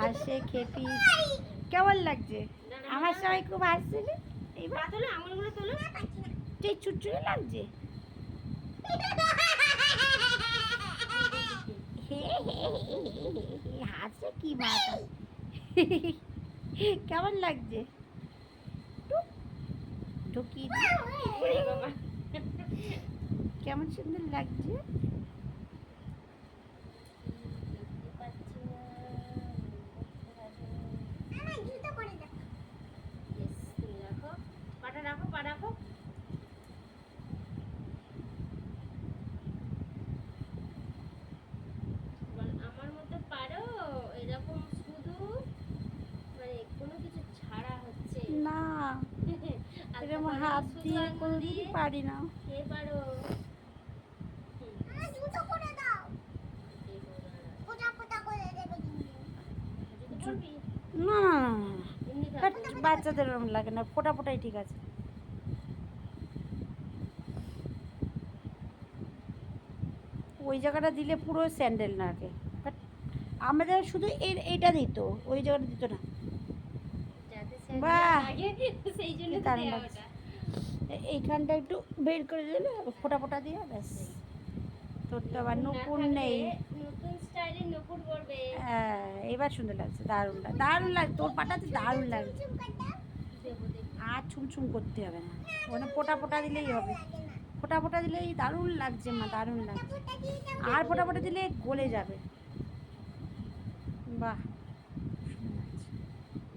হাসে খেপি। কেমন লাগছে? আমার সবাই খুব হাসছে রে। এইবার তোলো আঙুলগুলো তোলো। তুই চুটচুড়ে লাগছে। হাসে কি মাথা। কেমন লাগছে? ঢুকিয়ে কেমন সুন্দর লাগছে। পাটা রাখো, পা রাখো। আমার মতো পারো এরকম শুধু মানে কোনো কিছু ছাড়া হচ্ছে না, এরকম হাত দিয়ে কোনোদিনই পারি না। কে পারো? না বাচ্চাদের ওরকম লাগে না, ফোটা ফোটাই ঠিক আছে। ওই জায়গাটা দিলে পুরো স্যান্ডেল নাকে, বাট আমাদের শুধু এইটা দিত, ওই জায়গাটা দিত না। বাহ, দারুণ লাগছে। এইখানটা একটু বের করে দিলে ফোটা ফোটা দিয়ে ব্যাস। তোর তো আবার নূপুর নেই। নতুন স্টাইলে নূপুর পরবে। হ্যাঁ, এবার সুন্দর লাগছে, দারুণ লাগছে, দারুণ লাগছে। তোর পাটাতে দারুণ লাগছে। আর ছুমছুম করতে হবে না, ওখানে ফোটা ফোটা দিলেই হবে। ফোটা ফোটা দিলেই দারুণ লাগছে মা, দারুণ লাগছে। আর ফোটা ফোটা দিলে গলে যাবে। বাহ।